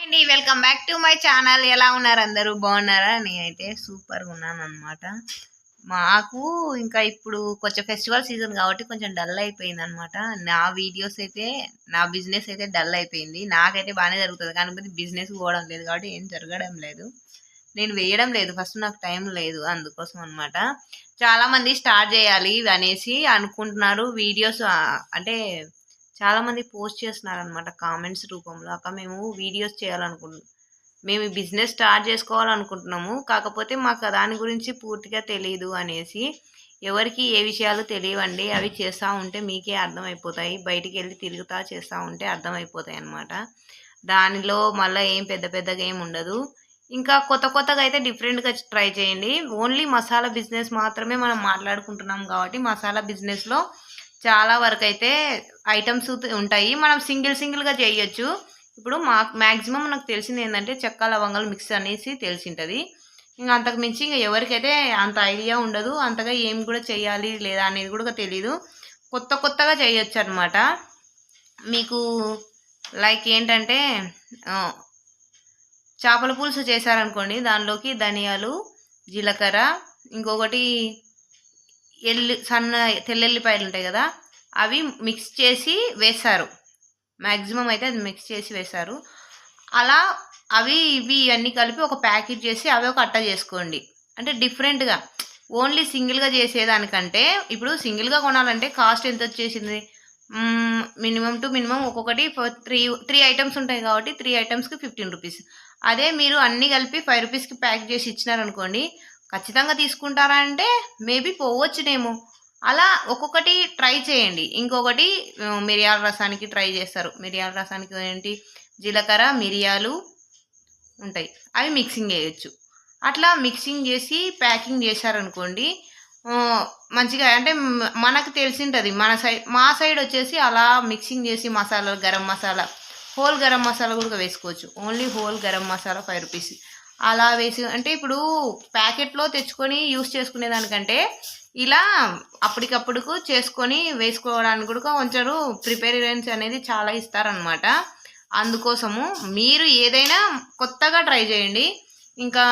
అండి welcome back to my channel. ఎలా ఉన్నారు అందరూ? బాగున్నారా? నేనైతే సూపర్గా ఉన్నాను అనమాట. మాకు ఇంకా ఇప్పుడు కొంచెం ఫెస్టివల్ సీజన్ కాబట్టి కొంచెం డల్ అయిపోయింది అనమాట. నా బిజినెస్ అయితే డల్ అయిపోయింది. నాకైతే బాగానే జరుగుతుంది కానీ బిజినెస్ పోవడం లేదు కాబట్టి ఏం జరగడం లేదు. నేను వేయడం లేదు, ఫస్ట్ నాకు టైం లేదు, అందుకోసం అనమాట. చాలా మంది స్టార్ట్ చేయాలి అనేసి అనుకుంటున్నారు వీడియోస్. అంటే చాలా మంది పోస్ట్ చేస్తున్నారు అనమాట కామెంట్స్ రూపంలో. అక్క మేము వీడియోస్ చేయాలనుకుంటున్నాం, మేము ఈ బిజినెస్ స్టార్ట్ చేసుకోవాలనుకుంటున్నాము, కాకపోతే మాకు దాని గురించి పూర్తిగా తెలియదు అనేసి. ఎవరికి ఏ విషయాలు తెలియవండి, అవి చేస్తూ ఉంటే మీకే అర్థమైపోతాయి. బయటికి వెళ్ళి తిరుగుతా చేస్తూ ఉంటే అర్థమైపోతాయి అనమాట. దానిలో మళ్ళీ ఏం పెద్ద పెద్దగా ఏం ఉండదు. ఇంకా కొత్త కొత్తగా అయితే డిఫరెంట్గా ట్రై చేయండి. ఓన్లీ మసాలా బిజినెస్ మాత్రమే మనం మాట్లాడుకుంటున్నాం కాబట్టి మసాలా బిజినెస్లో చాలా వరకు అయితే ఐటమ్స్ ఉంటాయి, మనం సింగిల్గా చేయొచ్చు. ఇప్పుడు మ్యాక్సిమం నాకు తెలిసింది ఏంటంటే చెక్క లవంగాలు మిక్స్ అనేసి తెలిసింటుంది. ఇంకా అంతకు మించి ఇంకా ఎవరికైతే అంత ఐడియా ఉండదు, అంతగా ఏం కూడా చేయాలి లేదా అనేది కూడా తెలియదు. కొత్తగా చేయొచ్చు అనమాట. మీకు లైక్ ఏంటంటే చేపల పులుసు చేశారనుకోండి, దానిలోకి ధనియాలు, జీలకర్ర, ఇంకొకటి తెల్లెల్లిపాయలు ఉంటాయి కదా, అవి మిక్స్ చేసి వేశారు. మ్యాక్సిమం అయితే అది మిక్స్ చేసి వేశారు. అలా అవి ఇవి అన్నీ కలిపి ఒక ప్యాకెట్ చేసి అవి ఒక అట్ట చేసుకోండి. అంటే డిఫరెంట్గా ఓన్లీ సింగిల్గా చేసేదానికంటే, ఇప్పుడు సింగిల్గా కొనాలంటే కాస్ట్ ఎంత వచ్చేసింది, మినిమం ఒక్కొక్కటి త్రీ ఐటమ్స్ ఉంటాయి కాబట్టి 3 ఐటమ్స్కి 15 రూపీస్. అదే మీరు అన్నీ కలిపి 5 రూపీస్కి ప్యాక్ చేసి ఇచ్చినారనుకోండి, ఖచ్చితంగా తీసుకుంటారా అంటే మేబీ పోవచ్చునేమో. అలా ఒక్కొక్కటి ట్రై చేయండి. ఇంకొకటి మిరియాల రసానికి ట్రై చేస్తారు. మిరియాల రసానికి ఏంటి, జీలకర్ర మిరియాలు ఉంటాయి, అవి మిక్సింగ్ చేయొచ్చు. అట్లా మిక్సింగ్ చేసి ప్యాకింగ్ చేశారనుకోండి, మంచిగా అంటే మనకు తెలిసింటుంది. మా సైడ్ వచ్చేసి అలా మిక్సింగ్ చేసి మసాలాలు, గరం మసాలా, హోల్ గరం మసాలా కూడా వేసుకోవచ్చు. Only whole garam masala 5 rupees అలా వేసి. అంటే ఇప్పుడు ప్యాకెట్లో తెచ్చుకొని యూస్ చేసుకునే దానికంటే ఇలా అప్పటికప్పుడుకు చేసుకొని వేసుకోవడానికి కూడా కొంచెం ప్రిపేరెన్స్ అనేది చాలా ఇస్తారనమాట. అందుకోసము మీరు ఏదైనా కొత్తగా ట్రై చేయండి. ఇంకా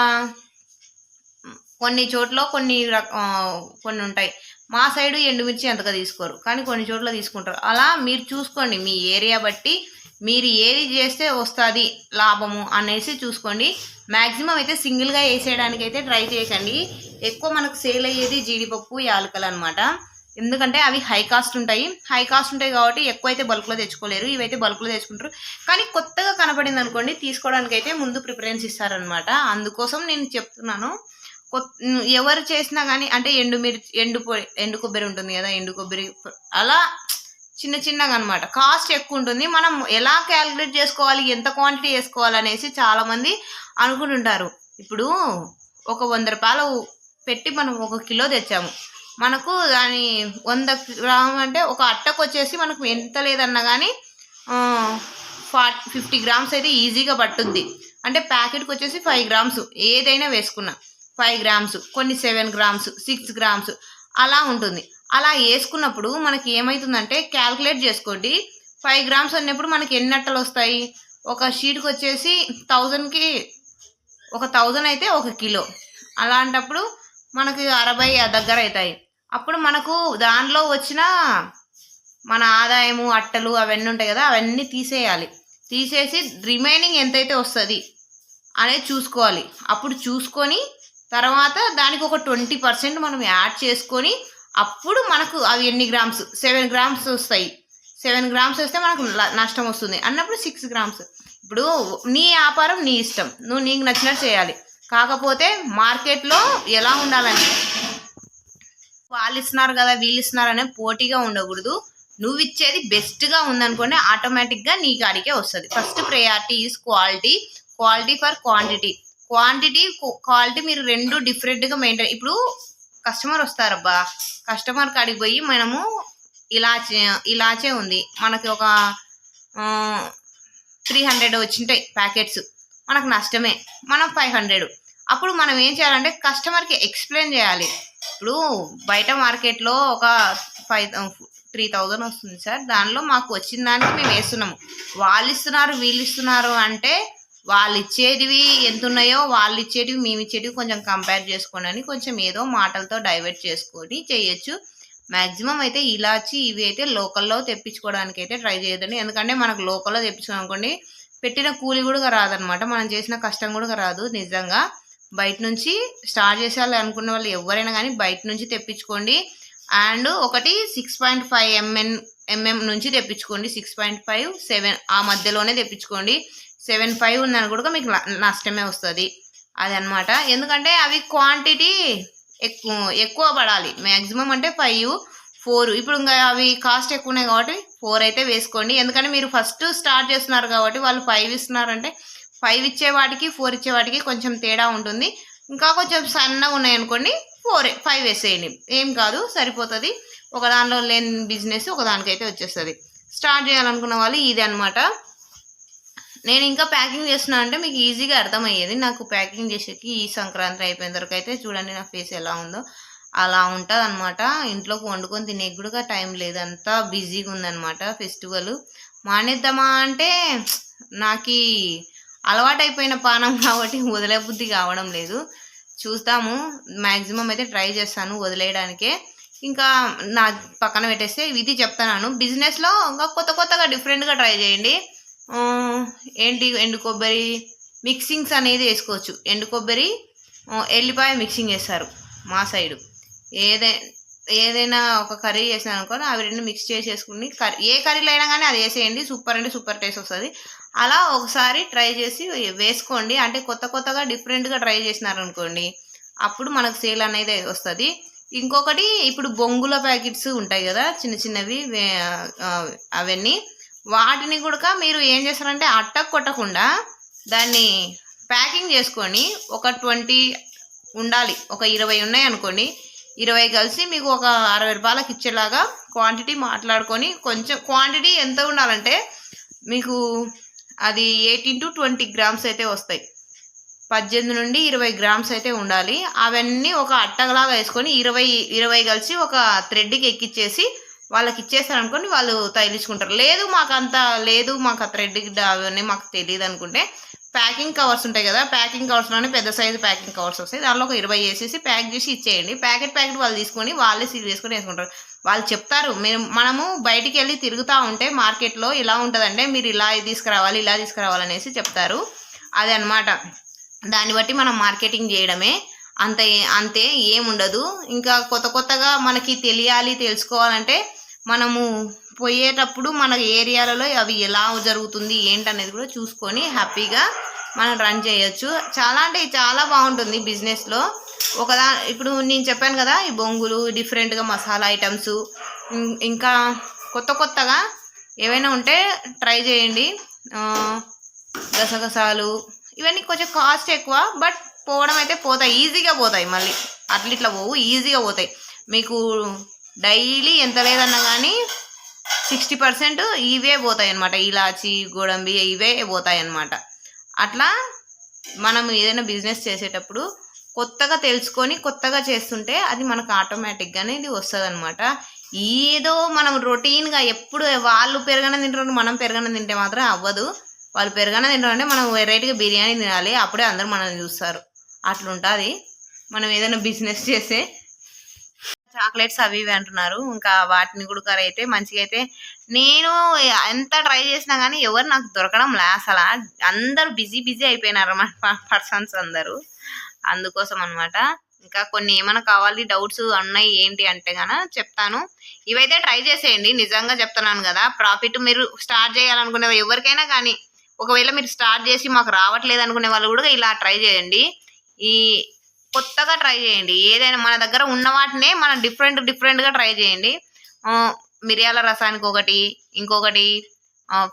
కొన్ని చోట్ల కొన్ని ఉంటాయి. మా సైడు ఎండుమిర్చి అంతగా తీసుకోరు, కానీ కొన్ని చోట్ల తీసుకుంటారు. అలా మీరు చూసుకోండి, మీ ఏరియా బట్టి మీరు ఏది చేస్తే వస్తుంది లాభము అనేసి చూసుకోండి. మ్యాక్సిమం అయితే సింగిల్గా వేసేయడానికి అయితే ట్రై చేయకండి. ఎక్కువ మనకు సేల్ అయ్యేది జీడిపప్పు, యాలకలు అనమాట. ఎందుకంటే అవి హై కాస్ట్ ఉంటాయి కాబట్టి ఎక్కువ అయితే బల్క్లో తెచ్చుకోలేరు. ఇవైతే బల్క్లో తెచ్చుకుంటారు, కానీ కొత్తగా కనపడింది అనుకోండి తీసుకోవడానికి అయితే ముందు ప్రిఫరెన్స్ ఇస్తారనమాట. అందుకోసం నేను చెప్తున్నాను. ఎవరు చేసినా కానీ అంటే ఎండు కొబ్బరి ఉంటుంది కదా, ఎండు కొబ్బరి అలా చిన్నగా అనమాట. కాస్ట్ ఎక్కువ ఉంటుంది. మనం ఎలా క్యాలిక్యులేట్ చేసుకోవాలి, ఎంత క్వాంటిటీ వేసుకోవాలి అనేసి చాలామంది అనుకుంటుంటారు. ఇప్పుడు ఒక 100 రూపాయలు పెట్టి మనం 1 కిలో తెచ్చాము, మనకు దాని 100 గ్రాములు అంటే ఒక అట్టకు వచ్చేసి మనకు ఎంత లేదన్నా కానీ 50 గ్రామ్స్ అయితే ఈజీగా పట్టుద్ది. అంటే ప్యాకెట్కి వచ్చేసి 5 గ్రామ్స్ ఏదైనా వేసుకున్నా 5 గ్రామ్స్, కొన్ని 7 గ్రామ్స్, 6 గ్రామ్స్ అలా ఉంటుంది. అలా వేసుకున్నప్పుడు మనకి ఏమవుతుందంటే క్యాల్కులేట్ చేసుకోండి. 5 గ్రామ్స్ అన్నప్పుడు మనకి ఎన్ని అట్టలు వస్తాయి, ఒక షీట్కి వచ్చేసి 1000కి 1000 అయితే 1 కిలో. అలాంటప్పుడు మనకి 60 దగ్గర అవుతాయి. అప్పుడు మనకు దానిలో వచ్చిన మన ఆదాయము, అట్టలు అవన్నీ ఉంటాయి కదా, అవన్నీ తీసేసి రిమైనింగ్ ఎంతైతే వస్తుంది అనేది చూసుకోవాలి. అప్పుడు చూసుకొని తర్వాత దానికి ఒక 20% మనం యాడ్ చేసుకొని అప్పుడు మనకు అవి ఎన్ని గ్రామ్స్, 7 గ్రామ్స్ వస్తాయి. 7 గ్రామ్స్ వస్తే మనకు నష్టం వస్తుంది అన్నప్పుడు 6 గ్రామ్స్. ఇప్పుడు నీ వ్యాపారం నీ ఇష్టం, నువ్వు నీకు నచ్చినట్టు చేయాలి. కాకపోతే మార్కెట్లో ఎలా ఉండాలంటే వాళ్ళు ఇస్తున్నారు కదా వీళ్ళు ఇస్తున్నారు అనే పోటీగా ఉండకూడదు. నువ్వు ఇచ్చేది బెస్ట్గా ఉందనుకోండి, ఆటోమేటిక్గా నీ కాడికే వస్తుంది. First priority is quality for quality మీరు రెండు డిఫరెంట్గా మెయింటైన్. ఇప్పుడు కస్టమర్ వస్తారబ్బా, కస్టమర్ కాడికి పోయి మనము ఇలాచే ఉంది, మనకి ఒక 300 వచ్చింటాయి ప్యాకెట్స్, మనకు నష్టమే, మనం 500. అప్పుడు మనం ఏం చేయాలంటే కస్టమర్కి ఎక్స్ప్లెయిన్ చేయాలి. ఇప్పుడు బయట మార్కెట్లో ఒక 3000 వస్తుంది సార్, దానిలో మాకు వచ్చిన దానికి మేము వేస్తున్నాము, వాళ్ళు ఇస్తున్నారు వీళ్ళు ఇస్తున్నారు అంటే వాళ్ళు ఇచ్చేటివి ఎంత ఉన్నాయో వాళ్ళు ఇచ్చేటివి మేము ఇచ్చేటివి కొంచెం కంపేర్ చేసుకోండి అని కొంచెం ఏదో మాటలతో డైవర్ట్ చేసుకొని చేయొచ్చు. మ్యాక్సిమం అయితే ఇలాచి ఇవి అయితే లోకల్లో తెప్పించుకోవడానికి అయితే ట్రై చేయొద్దండి. ఎందుకంటే మనకు లోకల్లో తెప్పించుకున్నాం అనుకోండి పెట్టిన కూలి కూడా రాదనమాట, మనం చేసిన కష్టం కూడా రాదు. నిజంగా బయట నుంచి స్టార్ట్ చేసేయాలి అనుకున్న వాళ్ళు ఎవరైనా కానీ బయట నుంచి తెప్పించుకోండి. అండ్ ఒకటి 6.5 mm నుంచి తెప్పించుకోండి. 6.5, 7 ఆ మధ్యలోనే తెప్పించుకోండి. 7.5 ఉందని కూడా మీకు నష్టమే వస్తుంది అది అనమాట. ఎందుకంటే అవి క్వాంటిటీ ఎక్కువ పడాలి. మ్యాక్సిమం అంటే 5, 4. ఇప్పుడు ఇంకా అవి కాస్ట్ ఎక్కువ ఉన్నాయి కాబట్టి 4 అయితే వేసుకోండి. ఎందుకంటే మీరు ఫస్ట్ స్టార్ట్ చేస్తున్నారు కాబట్టి వాళ్ళు 5 ఇస్తున్నారంటే 5 ఇచ్చేవాటికి 4 ఇచ్చేవాటికి కొంచెం తేడా ఉంటుంది. ఇంకా కొంచెం సన్నగా ఉన్నాయనుకోండి 5 వేసేయండి, ఏం కాదు, సరిపోతుంది. ఒక దానిలో లేని బిజినెస్ ఒక దానికైతే వచ్చేస్తుంది. స్టార్ట్ చేయాలనుకున్న వాళ్ళు ఇది అనమాట. నేను ఇంకా ప్యాకింగ్ చేస్తున్నా అంటే మీకు ఈజీగా అర్థమయ్యేది. నాకు ప్యాకింగ్ చేసేకి ఈ సంక్రాంతి అయిపోయిన వరకు అయితే చూడండి నా ఫేస్ ఎలా ఉందో అలా ఉంటుంది అనమాట. ఇంట్లోకి వండుకొని తినే కూడా టైం లేదు, అంతా బిజీగా ఉందన్నమాట. ఫెస్టివల్ మానేద్దామా అంటే నాకు అలవాటైపోయిన పానం కాబట్టి వదిలే బుద్ధి కావడం లేదు. చూస్తాము, మ్యాక్సిమం అయితే ట్రై చేస్తాను వదిలేయడానికే. ఇంకా నా పక్కన పెట్టేస్తే ఇది చెప్తాను, బిజినెస్లో ఇంకా కొత్తగా డిఫరెంట్గా ట్రై చేయండి. ఏంటి, ఎండు కొబ్బరి మిక్సింగ్స్ అనేది వేసుకోవచ్చు. ఎండు కొబ్బరి ఎల్లిపాయ మిక్సింగ్ చేస్తారు మా సైడు. ఏదైనా ఒక కర్రీ చేసినా అనుకోని అవి రెండు మిక్స్ చేసేసుకుని ఏ కర్రీలో అయినా కానీ అది వేసేయండి, సూపర్ అంటే సూపర్ టేస్ట్ వస్తుంది. అలా ఒకసారి ట్రై చేసి వేసుకోండి. అంటే కొత్తగా డిఫరెంట్గా ట్రై చేసినారనుకోండి అప్పుడు మనకు సేల్ అనేది వస్తుంది. ఇంకొకటి, ఇప్పుడు బొంగుల ప్యాకెట్స్ ఉంటాయి కదా చిన్నవి, అవన్నీ వాటిని కూడా మీరు ఏం చేస్తారంటే అట్టకు కొట్టకుండా దాన్ని ప్యాకింగ్ చేసుకొని ఒక 20 ఉండాలి, ఒక 20 ఉన్నాయి అనుకోండి, 20 కలిసి మీకు ఒక 60 రూపాయలకి ఇచ్చేలాగా క్వాంటిటీ మాట్లాడుకొని, కొంచెం క్వాంటిటీ ఎంత ఉండాలంటే మీకు అది 18 to 20 గ్రామ్స్ అయితే వస్తాయి. 18 నుండి 20 గ్రామ్స్ అయితే ఉండాలి. అవన్నీ ఒక అట్టలాగా వేసుకొని 20 కలిసి ఒక థ్రెడ్కి ఎక్కిచ్చేసి వాళ్ళకి ఇచ్చేస్తారనుకోండి, వాళ్ళు తగిలించుకుంటారు. లేదు మాకు ఆ థ్రెడ్ అవన్నీ మాకు తెలియదు అనుకుంటే ప్యాకింగ్ కవర్స్ ఉంటాయి కదా, ప్యాకింగ్ కవర్స్లోనే పెద్ద సైజు ప్యాకింగ్ కవర్స్ వస్తాయి, దానిలో ఒక 20 వేసేసి ప్యాక్ చేసి ఇచ్చేయండి. ప్యాకెట్ వాళ్ళు తీసుకొని వాళ్ళే సీల్ చేసుకొని వేసుకుంటారు. వాళ్ళు చెప్తారు, మనము బయటికి వెళ్ళి తిరుగుతూ ఉంటే మార్కెట్లో ఇలా ఉంటుందంటే మీరు ఇలా తీసుకురావాలనేసి చెప్తారు. అదే అనమాట. దాన్ని బట్టి మనం మార్కెటింగ్ చేయడమే, అంతే, ఏముండదు. ఇంకా కొత్తగా మనకి తెలుసుకోవాలంటే మనము పోయేటప్పుడు మన ఏరియాలలో అవి ఎలా జరుగుతుంది ఏంటనేది కూడా చూసుకొని హ్యాపీగా మనం రన్ చేయొచ్చు. చాలా అంటే చాలా బాగుంటుంది బిజినెస్లో. ఇప్పుడు నేను చెప్పాను కదా, ఈ బొంగులు డిఫరెంట్గా మసాలా ఐటమ్స్, ఇంకా కొత్తగా ఏవైనా ఉంటే ట్రై చేయండి. గసగసాలు ఇవన్నీ కొంచెం కాస్ట్ ఎక్కువ, బట్ పోవడం అయితే పోతాయి, ఈజీగా పోతాయి. మళ్ళీ ఇట్లా పోవు, ఈజీగా పోతాయి. మీకు డైలీ ఎంత లేదన్నా కానీ 60% ఇవే పోతాయి అన్నమాట. ఇలాచి, గోడంబి ఇవే పోతాయి అన్నమాట. అట్లా మనం ఏదైనా బిజినెస్ చేసేటప్పుడు కొత్తగా తెలుసుకొని కొత్తగా చేస్తుంటే అది మనకు ఆటోమేటిక్గానే ఇది వస్తుంది అనమాట. ఏదో మనం రొటీన్గా ఎప్పుడు వాళ్ళు పెరగన తింటారు మనం పెరగన తింటే మాత్రం అవ్వదు. వాళ్ళు పెరగన తింటారంటే మనం వెరైటీగా బిర్యానీ తినాలి, అప్పుడే అందరూ మనల్ని చూస్తారు. అట్లుంటుంది మనం ఏదైనా బిజినెస్ చేస్తే. చాక్లెట్స్ అవి ఇవి అంటున్నారు, ఇంకా వాటిని కూడా అయితే మంచిగా అయితే నేను ఎంత ట్రై చేసినా కానీ ఎవరు నాకు దొరకడం లే అసలు. అందరూ బిజీ అయిపోయినారు అన్నమాట పర్సన్స్ అందరూ, అందుకోసం అనమాట. ఇంకా కొన్ని ఏమైనా కావాలి, డౌట్స్ ఉన్నాయి ఏంటి అంటే కనుక చెప్తాను. ఇవైతే ట్రై చేసేయండి, నిజంగా చెప్తున్నాను కదా. ప్రాఫిట్ మీరు స్టార్ట్ చేయాలనుకునే ఎవరికైనా కానీ, ఒకవేళ మీరు స్టార్ట్ చేసి మాకు రావట్లేదు అనుకునే వాళ్ళు కూడా ఇలా ట్రై చేయండి. ఈ కొత్తగా ట్రై చేయండి, ఏదైనా మన దగ్గర ఉన్న వాటినే మనం డిఫరెంట్గా ట్రై చేయండి. మిరియాల రసానికి ఒకటి, ఇంకొకటి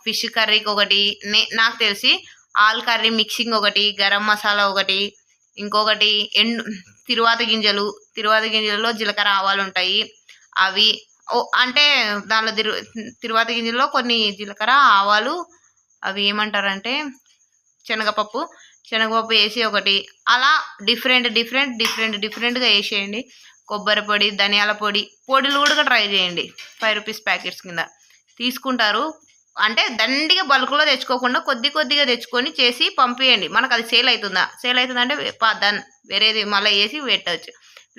ఫిష్ కర్రీకి ఒకటి, నాకు తెలిసి ఆల్ కర్రీ మిక్సింగ్ ఒకటి, గరం మసాలా ఒకటి, ఇంకొకటి తిరువాత గింజలలో జీలకర్ర ఆవాలు ఉంటాయి అవి. అంటే దానిలో తిరువాత గింజల్లో కొన్ని జీలకర్ర ఆవాలు అవి ఏమంటారంటే శనగపప్పు వేసి ఒకటి, అలా డిఫరెంట్గా వేసేయండి. కొబ్బరి పొడి, ధనియాల పొడులు కూడా ట్రై చేయండి. 5 రూపీస్ ప్యాకెట్స్ కింద తీసుకుంటారు. అంటే దండిగా బల్క్లో తెచ్చుకోకుండా కొద్దిగా తెచ్చుకొని చేసి పంపించండి. మనకు అది సేల్ అవుతుందంటే వేరేది మళ్ళీ వేసి పెట్టవచ్చు.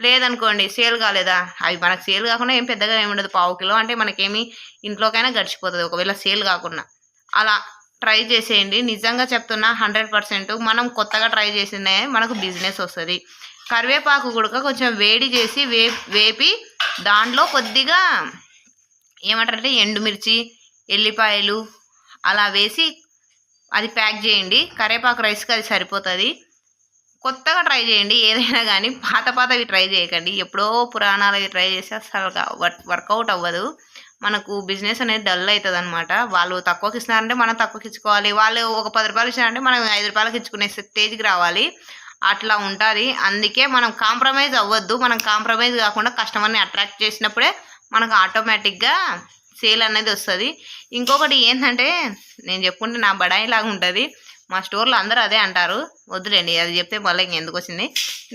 లేదనుకోండి సేల్ కాలేదా, అవి మనకు సేల్ కాకుండా ఏం పెద్దగా ఏమి ఉండదు, పావు కిలో అంటే మనకేమి ఇంట్లోకైనా గడిచిపోతుంది ఒకవేళ సేల్ కాకుండా. అలా ట్రై చేసేయండి. నిజంగా చెప్తున్నా 100% మనం కొత్తగా ట్రై చేసినే మనకు బిజినెస్ వస్తుంది. కరివేపాకు కూడా కొంచెం వేడి చేసి వేపి దాంట్లో కొద్దిగా ఏమంటారంటే ఎండుమిర్చి, ఎల్లిపాయలు అలా వేసి అది ప్యాక్ చేయండి. కరివేపాకు రైస్కి అది సరిపోతుంది. కొత్తగా ట్రై చేయండి ఏదైనా కానీ, పాతవి ట్రై చేయకండి. ఎప్పుడో పురాణాలవి ట్రై చేస్తే అసలు వర్కౌట్ అవ్వదు. మనకు బిజినెస్ అనేది డల్ అవుతుంది అనమాట. వాళ్ళు తక్కువకి ఇస్తున్నారంటే మనం తక్కువకి ఇచ్చుకోవాలి, వాళ్ళు ఒక 10 రూపాయలు ఇచ్చినారంటే మనం 5 రూపాయలకి ఇచ్చుకునే స్టేజ్కి రావాలి. అట్లా ఉంటుంది. అందుకే మనం కాంప్రమైజ్ అవ్వద్దు. మనం కాంప్రమైజ్ కాకుండా కస్టమర్ని అట్రాక్ట్ చేసినప్పుడే మనకు ఆటోమేటిక్గా సేల్ అనేది వస్తుంది. ఇంకొకటి ఏంటంటే నేను చెప్పుకుంటే నా బడాయి లాగా ఉంటుంది. మా స్టోర్లో అందరూ అదే అంటారు, వద్దులేండి అది చెప్తే మళ్ళీ ఇంకెందుకు వచ్చింది.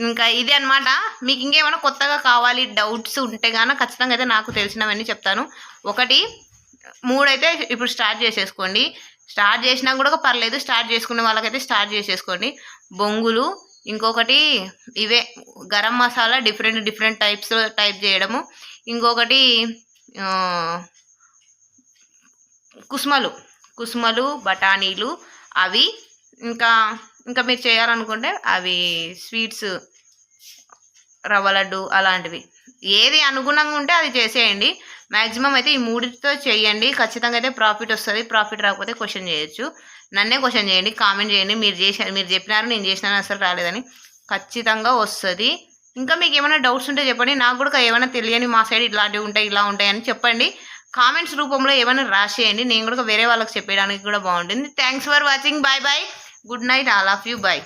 ఇంకా ఇది అనమాట. మీకు ఇంకేమైనా కొత్తగా కావాలి, డౌట్స్ ఉంటే కానీ ఖచ్చితంగా అయితే నాకు తెలిసినవన్నీ చెప్తాను. 1 3 అయితే ఇప్పుడు స్టార్ట్ చేసేసుకోండి. స్టార్ట్ చేసినా కూడా పర్లేదు, స్టార్ట్ చేసుకునే వాళ్ళకైతే స్టార్ట్ చేసేసుకోండి. బొంగులు, ఇంకొకటి ఇవే గరం మసాలా డిఫరెంట్ టైప్ చేయడము, ఇంకొకటి కుసుమలు బఠానీలు అవి, ఇంకా మీరు చేయాలనుకుంటే అవి స్వీట్స్, రవ్వ లడ్డు అలాంటివి ఏది అనుగుణంగా ఉంటే అది చేసేయండి. మ్యాక్సిమం అయితే ఈ 3తో చేయండి. ఖచ్చితంగా అయితే ప్రాఫిట్ వస్తుంది. ప్రాఫిట్ రాకపోతే క్వశ్చన్ చేయొచ్చు, నన్నే క్వశ్చన్ చేయండి, కామెంట్ చేయండి. మీరు చెప్పినారు నేను చేసినాను అసలు రాలేదని, ఖచ్చితంగా వస్తుంది. ఇంకా మీకు ఏమైనా డౌట్స్ ఉంటే చెప్పండి. నాకు కూడా ఏమైనా తెలియని మా సైడ్ ఇలాంటివి ఉంటాయి ఇలా ఉంటాయని చెప్పండి. కామెంట్స్ రూపంలో ఏమైనా రాసేయండి, నేను కూడా వేరే వాళ్ళకి చెప్పడానికి కూడా బాగుంటుంది. Thanks for watching. Bye. Good night all of you. Bye.